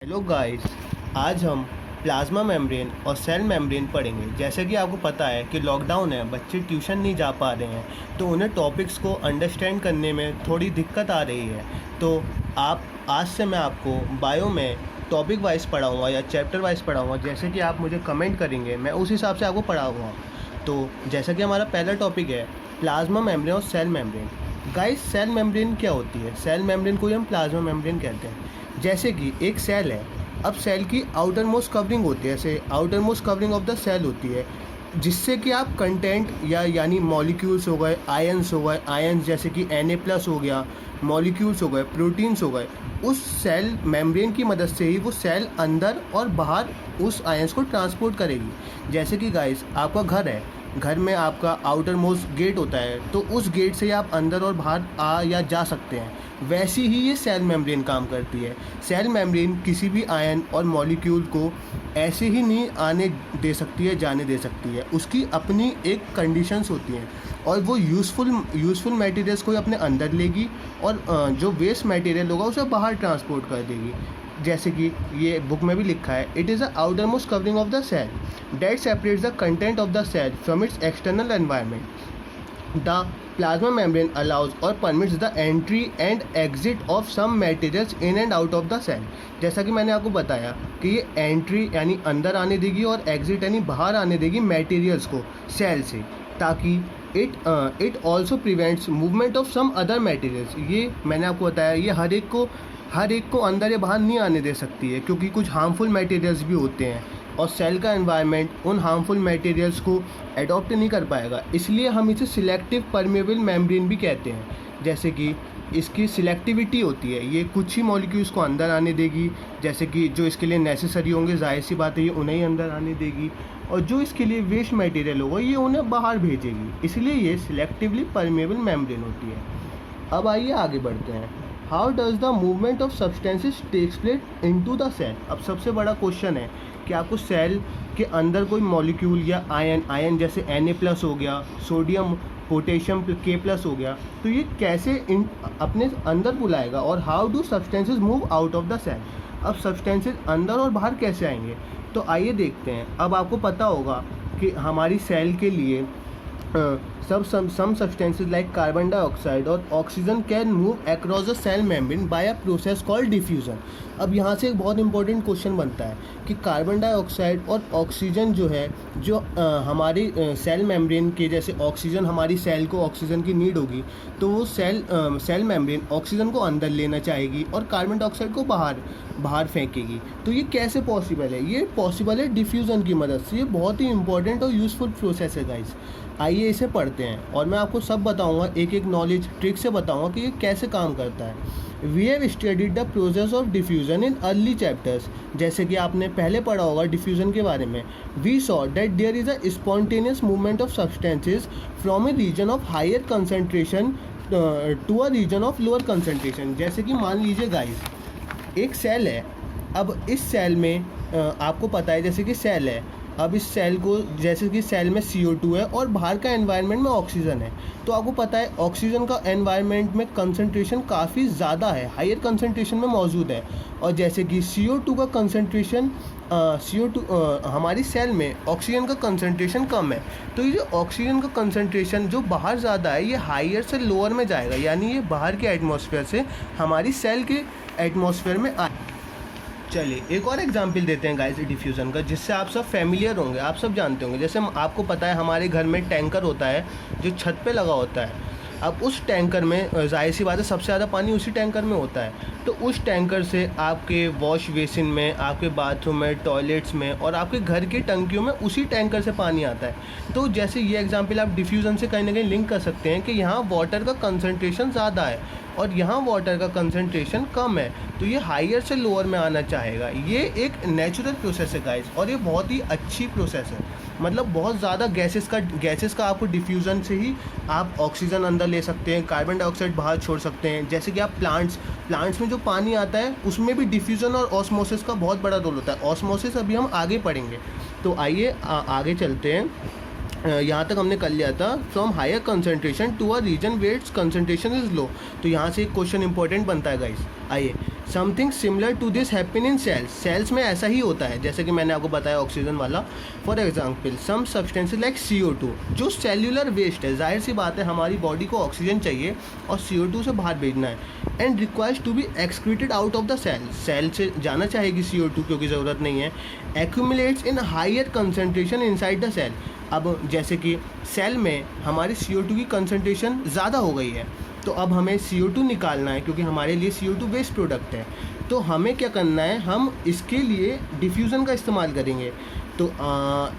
Hello guys. आज हम plasma membrane और सेल मेम्ब्रेन पढ़ेंगे। जैसे कि आपको पता है कि लॉकडाउन है, बच्चे ट्यूशन नहीं जा पा रहे हैं, तो उन्हें टॉपिक्स को अंडरस्टैंड करने में थोड़ी दिक्कत आ रही है। तो आप आज से मैं आपको बायो में टॉपिक वाइज पढ़ाऊँगा या चैप्टर वाइज पढ़ाऊँगा। जैसे कि आप मुझे कमेंट करेंगे, मैं उस हिसाब से आपको पढ़ाऊँगा। तो जैसा कि हमारा पहला टॉपिक है प्लाज्मा मेम्ब्रेन और cell membrane. Guys, cell membrane क्या होती है? सेल मेम्ब्रेन को ही हम प्लाज्मा मेम्ब्रेन कहते हैं। जैसे कि एक सेल है, अब सेल की आउटर मोस्ट कवरिंग होती है, ऐसे outermost covering of the cell होती है, जिससे कि आप कंटेंट या यानी मॉलिक्यूल्स हो गए, आयंस जैसे कि Na+ हो गया, मॉलिक्यूल्स हो गए, प्रोटीन्स हो गए, उस सेल मेम्ब्रेन की मदद से ही वो सेल अंदर और बाहर उस आयंस को ट्रांसपोर्ट करेगी। जैसे कि गाइस, आपका घर है, घर में आपका आउटर मोस्ट गेट होता है, तो उस गेट से आप अंदर और बाहर आ या जा सकते हैं। वैसी ही ये सेल मेम्ब्रेन काम करती है। सेल मेम्ब्रेन किसी भी आयन और मॉलिक्यूल को ऐसे ही नहीं आने दे सकती है, जाने दे सकती है। उसकी अपनी एक कंडीशंस होती हैं और वो यूज़फुल मटेरियल्स को अपने अंदर लेगी और जो वेस्ट मटेरियल होगा उसे बाहर ट्रांसपोर्ट कर देगी। जैसे कि ये बुक में भी लिखा है, it is the outermost covering of the cell that separates the content of the cell from its external environment. The plasma membrane allows or permits the entry and exit of some materials in and out of the cell। जैसा कि मैंने आपको बताया कि ये entry यानी अंदर आने देगी और एग्जिट यानी बाहर आने देगी मटेरियल्स को सेल से, ताकि it also prevents movement of some other materials. ये मैंने आपको बताया, ये हर एक को अंदर या बाहर नहीं आने दे सकती है, क्योंकि कुछ हार्मफुल मटेरियल्स भी होते हैं और सेल का एनवायरनमेंट उन हार्मफुल मटेरियल्स को एडॉप्ट नहीं कर पाएगा। इसलिए हम इसे सिलेक्टिव परमेबल मेम्ब्रेन भी कहते हैं। जैसे कि इसकी सिलेक्टिविटी होती है, ये कुछ ही मॉलिक्यूल्स को अंदर आने देगी, जैसे कि जो इसके लिए नेसेसरी होंगे, जाहिर सी बात है ये उन्हें ही अंदर आने देगी, और जो इसके लिए वेस्ट मटेरियल होगा ये उन्हें बाहर भेजेगी। इसलिए ये सिलेक्टिवली परमेबल मेम्ब्रेन होती है। अब आइए आगे बढ़ते हैं। How does the movement of substances takes place into the cell. अब सबसे बड़ा क्वेश्चन है कि आपको सेल के अंदर कोई मॉलिक्यूल या आयन जैसे Na+ हो गया, सोडियम पोटेशियम K+ हो गया, तो ये कैसे अपने अंदर बुलाएगा, और how do substances move out of the cell. अब सब्सटेंसेस अंदर और बाहर कैसे आएंगे, तो आइए देखते हैं। अब आपको पता होगा कि हमारी सेल के लिए some substances like carbon dioxide और oxygen can move across the cell membrane by a process called diffusion. अब यहाँ से एक बहुत इंपॉर्टेंट क्वेश्चन बनता है कि कार्बन डाइऑक्साइड और ऑक्सीजन जो है, जो हमारी सेल मेम्ब्रेन के जैसे ऑक्सीजन, हमारी सेल को ऑक्सीजन की नीड होगी, तो वो सेल मेम्ब्रेन ऑक्सीजन को अंदर लेना चाहेगी और कार्बन डाइऑक्साइड को बाहर फेंकेगी। तो ये कैसे पॉसिबल है? ये पॉसिबल है डिफ्यूज़न की मदद से। ये बहुत ही इंपॉर्टेंट और यूज़फुल प्रोसेस है गाइस। आइए इसे पढ़ते हैं और मैं आपको सब बताऊंगा, एक एक नॉलेज ट्रिक से बताऊंगा कि ये कैसे काम करता है। We have studied the process of diffusion in early chapters. जैसे कि आपने पहले पढ़ा होगा डिफ्यूज़न के बारे में। We saw that there is a spontaneous movement of substances from a region of higher concentration to a region of lower concentration. जैसे कि मान लीजिए गाइस, एक सेल है, अब इस सेल में आपको पता है जैसे कि सेल है, अब इस सेल को जैसे कि सेल में CO2 है और बाहर का एनवायरनमेंट में ऑक्सीजन है, तो आपको पता है ऑक्सीजन का एनवायरनमेंट में कंसंट्रेशन काफ़ी ज़्यादा है, हायर कंसंट्रेशन में मौजूद है। और जैसे कि CO2 का कंसंट्रेशन हमारी सेल में ऑक्सीजन का कंसंट्रेशन कम है, तो ये जो ऑक्सीजन का कंसंट्रेशन जो बाहर ज़्यादा है, ये हायर से लोअर में जाएगा, यानी ये बाहर के एटमॉस्फेयर से हमारी सेल के एटमॉस्फेयर में आए। चलिए एक और एग्जांपल देते हैं गाइस डिफ्यूज़न का, जिससे आप सब फैमिलियर होंगे, आप सब जानते होंगे। जैसे आपको पता है हमारे घर में टैंकर होता है जो छत पे लगा होता है। अब उस टैंकर में जाहिर सी बात है सबसे ज़्यादा पानी उसी टैंकर में होता है, तो उस टैंकर से आपके वॉश बेसिन में, आपके बाथरूम में, टॉयलेट्स में और आपके घर की टंकियों में उसी टैंकर से पानी आता है। तो जैसे ये एग्जांपल आप डिफ्यूज़न से कहीं ना कहीं लिंक कर सकते हैं कि यहाँ वाटर का कंसंट्रेशन ज़्यादा है और यहाँ वाटर का कंसंट्रेशन कम है, तो ये हायर से लोअर में आना चाहेगा। ये एक नेचुरल प्रोसेस है गाइस, और ये बहुत ही अच्छी प्रोसेस है। मतलब बहुत ज़्यादा गैसेस का आपको डिफ्यूज़न से ही आप ऑक्सीजन अंदर ले सकते हैं, कार्बन डाइऑक्साइड बाहर छोड़ सकते हैं। जैसे कि आप प्लांट्स में जो पानी आता है उसमें भी डिफ्यूज़न और ऑस्मोसिस का बहुत बड़ा रोल होता है। ऑस्मोसिस अभी हम आगे पढ़ेंगे, तो आइए आगे चलते हैं। यहाँ तक हमने कर लिया था from higher concentration to a region where its concentration is low. तो यहाँ से एक क्वेश्चन इंपॉर्टेंट बनता है गाइस। आइए, something similar to this happen in cells. Cells में ऐसा ही होता है जैसे कि मैंने आपको बताया ऑक्सीजन वाला। For example some substances like CO2 जो सेल्यूलर वेस्ट है, जाहिर सी बात है हमारी बॉडी को ऑक्सीजन चाहिए और CO2 से बाहर भेजना है, and requires to be excreted out of the cell. Cell से जाना चाहेगी CO2 क्योंकि ज़रूरत नहीं है। Accumulates in higher concentration inside the cell. अब जैसे कि सेल में हमारी CO2 की कंसनट्रेशन ज़्यादा हो गई है, तो अब हमें CO2 निकालना है क्योंकि हमारे लिए CO2 वेस्ट प्रोडक्ट है। तो हमें क्या करना है, हम इसके लिए डिफ्यूज़न का इस्तेमाल करेंगे। तो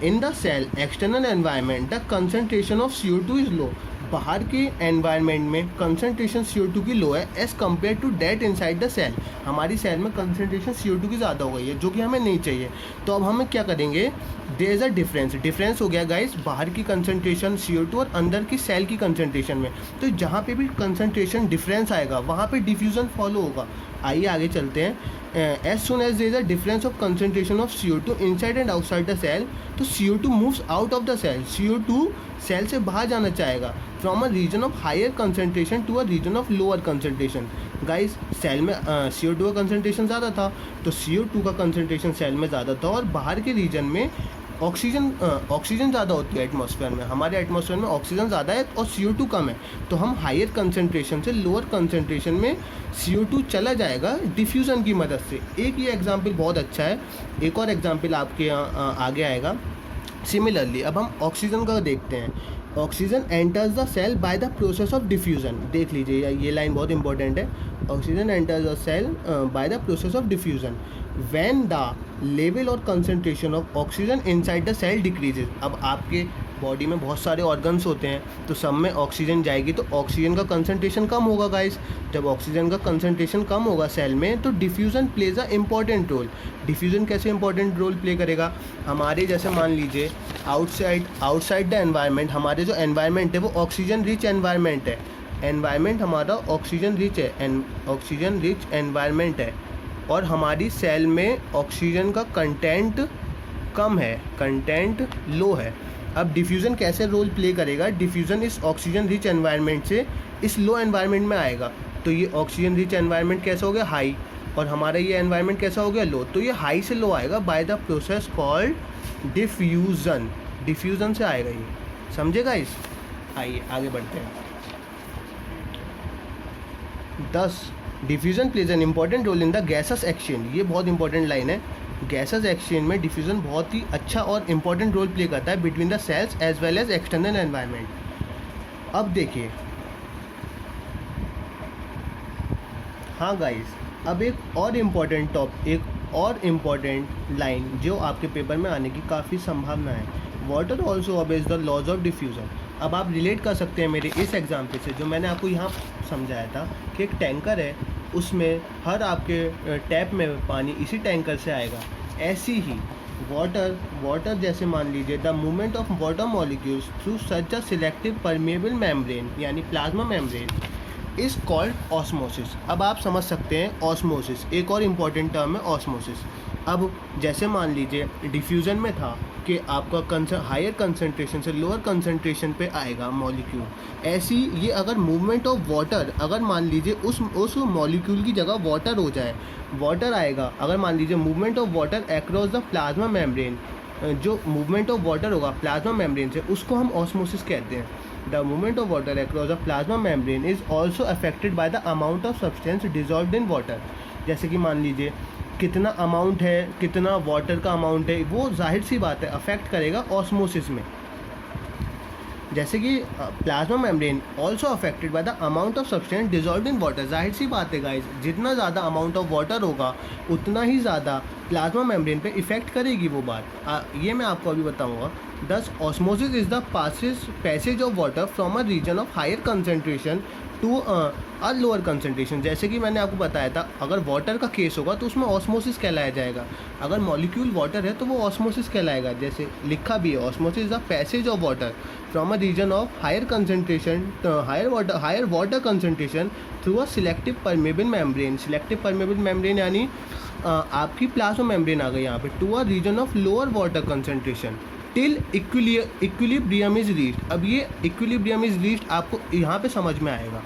in the cell external environment the concentration of CO2 is low. बाहर के एनवायरनमेंट में कंसनट्रेशन CO2 की लो है as compare to that inside the cell. हमारी सेल में कंसनट्रेशन CO2 की ज़्यादा हो गई है जो कि हमें नहीं चाहिए। तो अब हमें क्या करेंगे, देयर इज़ अ डिफरेंस हो गया गाइस बाहर की कंसनट्रेशन CO2 और अंदर की सेल की कंसनट्रेशन में। तो जहाँ पे भी कंसनट्रेशन डिफरेंस आएगा वहाँ पे डिफ्यूज़न फॉलो होगा। आइए आगे चलते हैं। As soon as there is a difference of concentration of CO2 inside and outside the cell, तो CO2 moves out of the cell. CO2 cell से बाहर जाना चाहेगा from a region of higher concentration to a region of lower concentration. Guys cell में CO2 का concentration ज़्यादा था तो CO2 का कंसनट्रेशन सेल में ज़्यादा था, और बाहर के रीजन में ऑक्सीजन ज़्यादा होती है एटमॉस्फेयर में। हमारे एटमॉस्फेयर में ऑक्सीजन ज़्यादा है और CO2 कम है, तो हम हायर कंसनट्रेशन से लोअर कंसनट्रेशन में CO2 चला जाएगा डिफ्यूज़न की मदद से। एक ये एग्जांपल बहुत अच्छा है, एक और एग्जांपल आपके आगे आएगा। सिमिलरली अब हम ऑक्सीजन का देखते हैं। Oxygen enters the cell by the process of diffusion. देख लीजिए ये लाइन बहुत इंपॉर्टेंट है। Oxygen enters the cell by the process of diffusion when the level और concentration of oxygen inside the cell decreases। अब आपके बॉडी में बहुत सारे ऑर्गन्स होते हैं, तो सब में ऑक्सीजन जाएगी तो ऑक्सीजन का कंसनट्रेशन कम होगा गाइस। जब ऑक्सीजन का कंसनट्रेशन कम होगा सेल में तो diffusion plays a important role. Diffusion कैसे इंपॉर्टेंट रोल प्ले करेगा, हमारे जैसे मान लीजिए आउटसाइड द एनवायरनमेंट, हमारे जो एनवायरनमेंट है वो ऑक्सीजन रिच एनवायरनमेंट है। एनवायरनमेंट हमारा ऑक्सीजन रिच है, ऑक्सीजन रिच एनवायरनमेंट है, और हमारी सेल में ऑक्सीजन का कंटेंट कम है, कंटेंट लो है। अब डिफ्यूज़न कैसे रोल प्ले करेगा, डिफ्यूज़न इस ऑक्सीजन रिच एनवायरनमेंट से इस लो एनवायरनमेंट में आएगा। तो ये ऑक्सीजन रिच एनवायरनमेंट कैसा हो गया, हाई, और हमारा ये एनवायरनमेंट कैसा हो गया, लो। तो ये हाई से लो आएगा bye the process called diffusion. Diffusion से आएगा ये, समझेगा इस। आइए आगे बढ़ते हैं। 10 diffusion plays an important role in the gases exchange. ये बहुत इंपॉर्टेंट लाइन है। गैसेस एक्सचेंज में डिफ्यूज़न बहुत ही अच्छा और इम्पॉर्टेंट रोल प्ले करता है between the cells as well as external environment. अब देखिए, हाँ गाइस, अब एक और इम्पॉर्टेंट लाइन जो आपके पेपर में आने की काफ़ी संभावना है। Water also obeys the laws of diffusion. अब आप रिलेट कर सकते हैं मेरे इस एग्जाम्पल से जो मैंने आपको यहाँ समझाया था कि एक टैंकर है, उसमें हर आपके टैप में पानी इसी टैंकर से आएगा। ऐसी ही वाटर जैसे मान लीजिए the movement of water molecules through such a selective permeable membrane यानी plasma membrane is called osmosis. अब आप समझ सकते हैं ऑस्मोसिस, एक और इम्पॉर्टेंट टर्म है ऑस्मोसिस। अब जैसे मान लीजिए डिफ्यूज़न में था कि आपका हायर कंसनट्रेशन से लोअर कंसनट्रेशन पे आएगा मॉलिक्यूल, ऐसी ये अगर मूवमेंट ऑफ वाटर, अगर मान लीजिए उस मॉलिक्यूल की जगह वाटर हो जाए, वाटर आएगा, अगर मान लीजिए movement of water across the plasma membrane, जो मूवमेंट ऑफ वाटर होगा प्लाज्मा मेम्ब्रेन से, उसको हम ऑस्मोसिस कहते हैं। The movement of water across the plasma membrane is also affected by the amount of substance dissolved in water. जैसे कि मान लीजिए कितना अमाउंट है, कितना वाटर का अमाउंट है, वो जाहिर सी बात है अफेक्ट करेगा ऑस्मोसिस में। जैसे कि plasma membrane also affected by the amount of substance dissolved in water. जाहिर सी बात है गाइस, जितना ज़्यादा अमाउंट ऑफ वाटर होगा उतना ही ज़्यादा प्लाज्मा मेम्ब्रेन पे इफेक्ट करेगी वो बात। ये मैं आपको अभी बताऊंगा। Thus osmosis is the passage of water from a region of higher concentration to a lower concentration. जैसे कि मैंने आपको बताया था, अगर वाटर का केस होगा तो उसमें ऑस्मोसिस कहलाया जाएगा। अगर मॉलिक्यूल वाटर है तो वो ऑस्मोसिस कहलाएगा। जैसे लिखा भी है, osmosis is the passage of water from a region of higher concentration, higher water concentration through a selective permeable membrane. Selective permeable membrane यानी आपकी प्लाज्मा मेम्ब्रेन आ गई यहाँ पे, to a region of lower water concentration till equilibrium is reached. अब ये equilibrium is reached आपको यहाँ पे समझ में आएगा।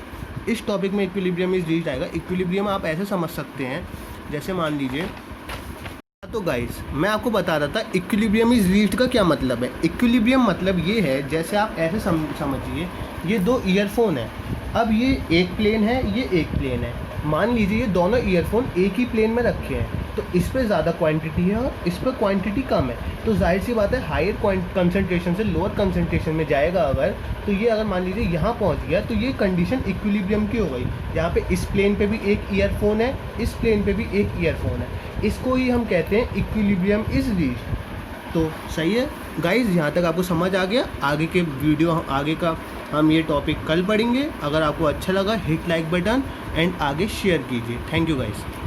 इस टॉपिक में इक्विलिब्रियम इज रीच्ड आएगा। इक्विलिब्रियम आप ऐसे समझ सकते हैं, जैसे मान लीजिए, तो गाइस मैं आपको बता रहा था इक्विलिब्रियम इज रीच्ड का क्या मतलब है। इक्विलिब्रियम मतलब ये है, जैसे आप ऐसे समझिए, ये दो ईयरफोन है। अब ये एक प्लेन है, ये एक प्लेन है। मान लीजिए ये दोनों ईयरफोन एक ही प्लेन में रखे हैं, तो इस पर ज़्यादा क्वांटिटी है और इस पर क्वांटिटी कम है, तो जाहिर सी बात है हायर कंसंट्रेशन से लोअर कंसंट्रेशन में जाएगा अगर, तो ये अगर मान लीजिए यहाँ पहुँच गया, तो ये कंडीशन इक्विलिब्रियम की हो गई। यहाँ पे इस प्लेन पे भी एक ईयरफोन है, इस प्लेन पे भी एक ईयरफोन है, इसको ही हम कहते हैं इक्विलिब्रियम इज रीच्ड। तो सही है गाइज़, यहाँ तक आपको समझ आ गया। आगे के वीडियो, आगे का हम ये टॉपिक कल पढ़ेंगे। अगर आपको अच्छा लगा हिट लाइक बटन एंड आगे शेयर कीजिए। Thank you guys.